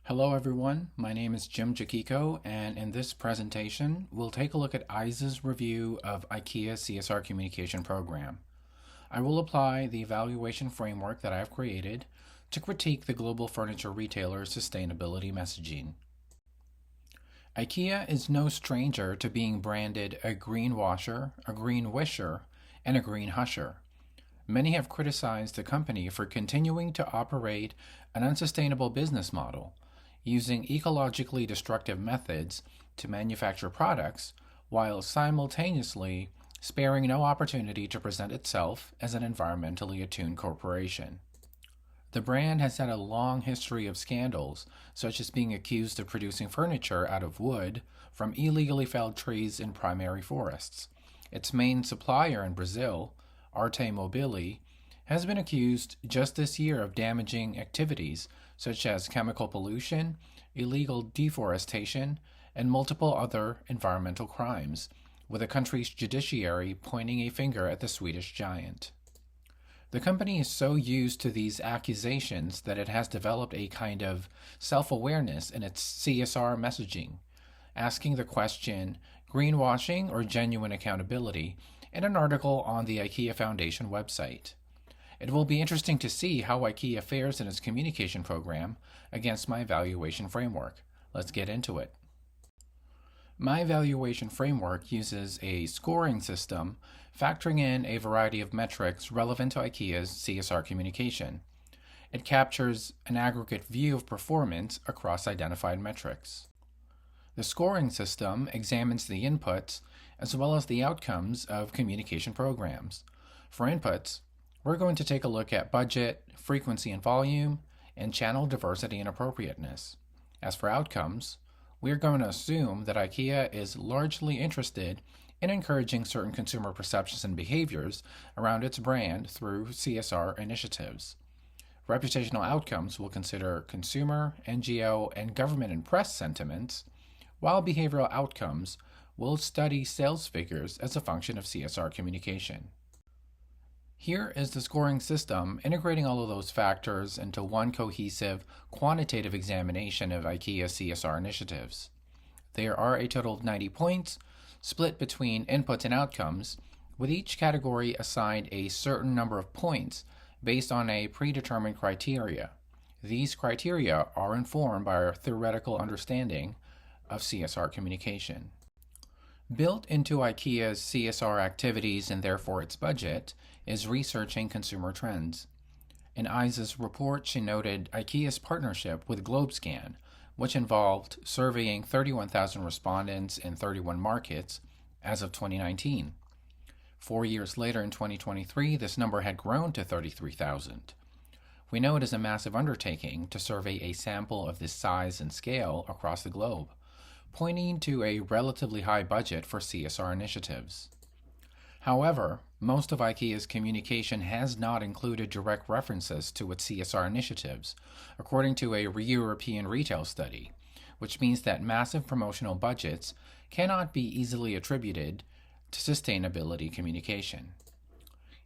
Hello everyone, my name is Jim Jakiko, and in this presentation, we'll take a look at IZA's review of IKEA's CSR communication program. I will apply the evaluation framework that I have created to critique the global furniture retailer's sustainability messaging. IKEA is no stranger to being branded a green washer, a green wisher, and a green husher. Many have criticized the company for continuing to operate an unsustainable business model, using ecologically destructive methods to manufacture products while simultaneously sparing no opportunity to present itself as an environmentally attuned corporation. The brand has had a long history of scandals, such as being accused of producing furniture out of wood from illegally felled trees in primary forests. Its main supplier in Brazil, Arte Mobile, has been accused just this year of damaging activities such as chemical pollution, illegal deforestation, and multiple other environmental crimes, with the country's judiciary pointing a finger at the Swedish giant. The company is so used to these accusations that it has developed a kind of self-awareness in its CSR messaging, asking the question, greenwashing or genuine accountability, in an article on the IKEA Foundation website. It will be interesting to see how IKEA fares in its communication program against my evaluation framework. Let's get into it. My evaluation framework uses a scoring system factoring in a variety of metrics relevant to IKEA's CSR communication. It captures an aggregate view of performance across identified metrics. The scoring system examines the inputs as well as the outcomes of communication programs. For inputs, we're going to take a look at budget, frequency and volume, and channel diversity and appropriateness. As for outcomes, we're going to assume that IKEA is largely interested in encouraging certain consumer perceptions and behaviors around its brand through CSR initiatives. Reputational outcomes will consider consumer, NGO, and government and press sentiments, while behavioral outcomes will study sales figures as a function of CSR communication. Here is the scoring system integrating all of those factors into one cohesive, quantitative examination of IKEA's CSR initiatives. There are a total of 90 points, split between inputs and outcomes, with each category assigned a certain number of points based on a predetermined criteria. These criteria are informed by our theoretical understanding of CSR communication. Built into IKEA's CSR activities and therefore its budget is researching consumer trends. In IZA's report, she noted IKEA's partnership with GlobeScan, which involved surveying 31,000 respondents in 31 markets as of 2019. 4 years later in 2023, this number had grown to 33,000. We know it is a massive undertaking to survey a sample of this size and scale across the globe, pointing to a relatively high budget for CSR initiatives. However, most of IKEA's communication has not included direct references to its CSR initiatives, according to a European retail study, which means that massive promotional budgets cannot be easily attributed to sustainability communication.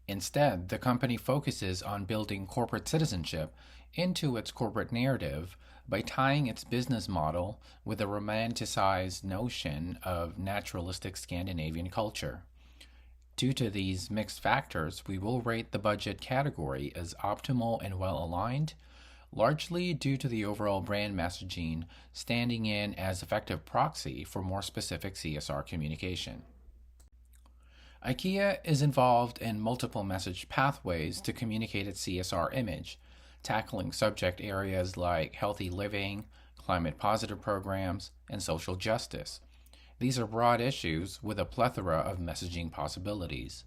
Instead, the company focuses on building corporate citizenship into its corporate narrative by tying its business model with a romanticized notion of naturalistic Scandinavian culture. Due to these mixed factors, we will rate the budget category as optimal and well-aligned, largely due to the overall brand messaging standing in as effective proxy for more specific CSR communication. IKEA is involved in multiple message pathways to communicate its CSR image, tackling subject areas like healthy living, climate-positive programs, and social justice. These are broad issues with a plethora of messaging possibilities.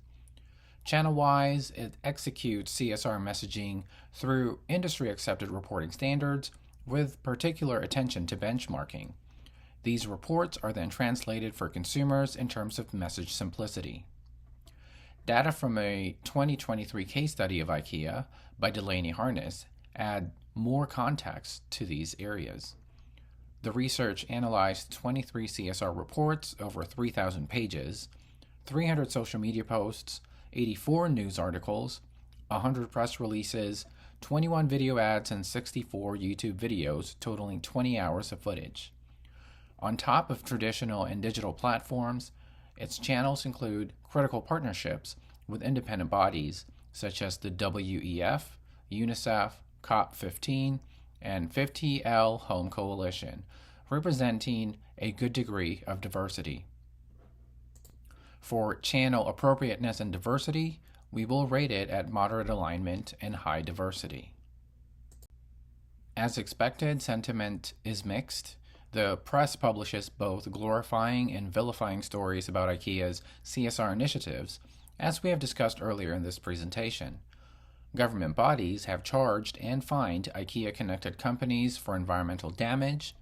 Channel-wise, it executes CSR messaging through industry-accepted reporting standards with particular attention to benchmarking. These reports are then translated for consumers in terms of message simplicity. Data from a 2023 case study of IKEA by Delaney Harness add more context to these areas. The research analyzed 23 CSR reports over 3,000 pages, 300 social media posts, 84 news articles, 100 press releases, 21 video ads, and 64 YouTube videos totaling 20 hours of footage. On top of traditional and digital platforms, its channels include critical partnerships with independent bodies such as the WEF, UNICEF, COP15, and 50L Home Coalition, representing a good degree of diversity. For channel appropriateness and diversity, we will rate it at moderate alignment and high diversity. As expected, sentiment is mixed. The press publishes both glorifying and vilifying stories about IKEA's CSR initiatives, as we have discussed earlier in this presentation. Government bodies have charged and fined IKEA-connected companies for environmental damage.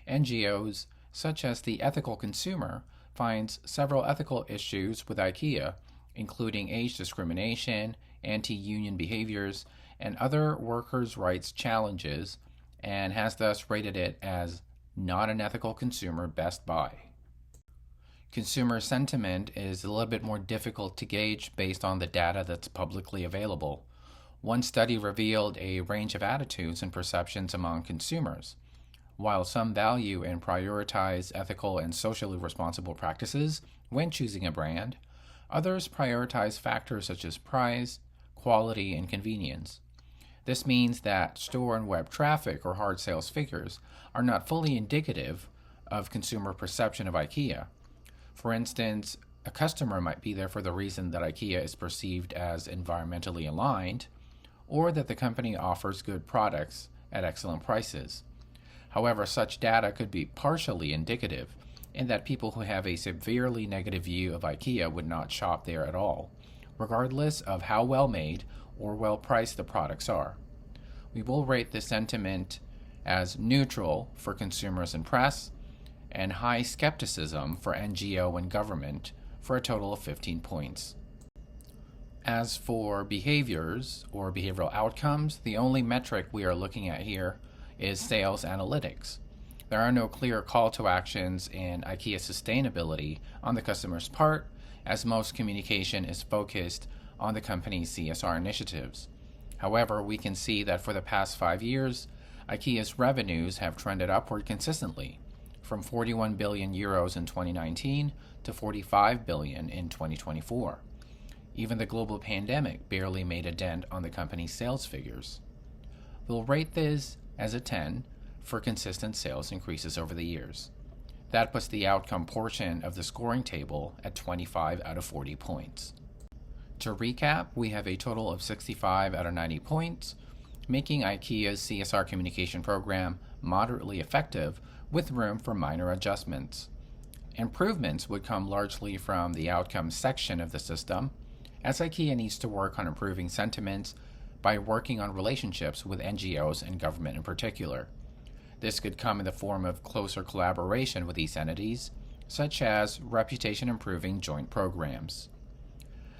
NGOs, such as the Ethical Consumer, finds several ethical issues with IKEA, including age discrimination, anti-union behaviors, and other workers' rights challenges, and has thus rated it as not an ethical consumer Best Buy. Consumer sentiment is a little bit more difficult to gauge based on the data that's publicly available. One study revealed a range of attitudes and perceptions among consumers. While some value and prioritize ethical and socially responsible practices when choosing a brand, others prioritize factors such as price, quality, and convenience. This means that store and web traffic or hard sales figures are not fully indicative of consumer perception of IKEA. For instance, a customer might be there for the reason that IKEA is perceived as environmentally aligned, or that the company offers good products at excellent prices. However, such data could be partially indicative in that people who have a severely negative view of IKEA would not shop there at all, regardless of how well made or well priced the products are. We will rate the sentiment as neutral for consumers and press, and high skepticism for NGO and government, for a total of 15 points. As for behaviors or behavioral outcomes, the only metric we are looking at here is sales analytics. There are no clear call to actions in IKEA sustainability on the customer's part, as most communication is focused on the company's CSR initiatives. However, we can see that for the past 5 years, IKEA's revenues have trended upward consistently, from 41 billion euros in 2019 to 45 billion in 2024. Even the global pandemic barely made a dent on the company's sales figures. We'll rate this as a 10 for consistent sales increases over the years. That puts the outcome portion of the scoring table at 25 out of 40 points. To recap, we have a total of 65 out of 90 points, making IKEA's CSR communication program moderately effective with room for minor adjustments. Improvements would come largely from the outcomes section of the system, as IKEA needs to work on improving sentiments by working on relationships with NGOs and government in particular. This could come in the form of closer collaboration with these entities, such as reputation-improving joint programs.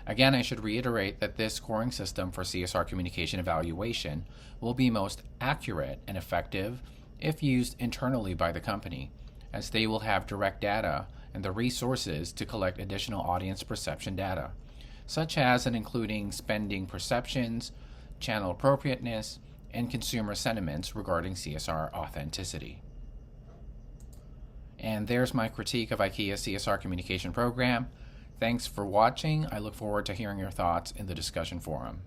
Again, I should reiterate that this scoring system for CSR communication evaluation will be most accurate and effective if used internally by the company, as they will have direct data and the resources to collect additional audience perception data, such as and including spending perceptions, channel appropriateness, and consumer sentiments regarding CSR authenticity. And there's my critique of IKEA's CSR communication program. Thanks for watching. I look forward to hearing your thoughts in the discussion forum.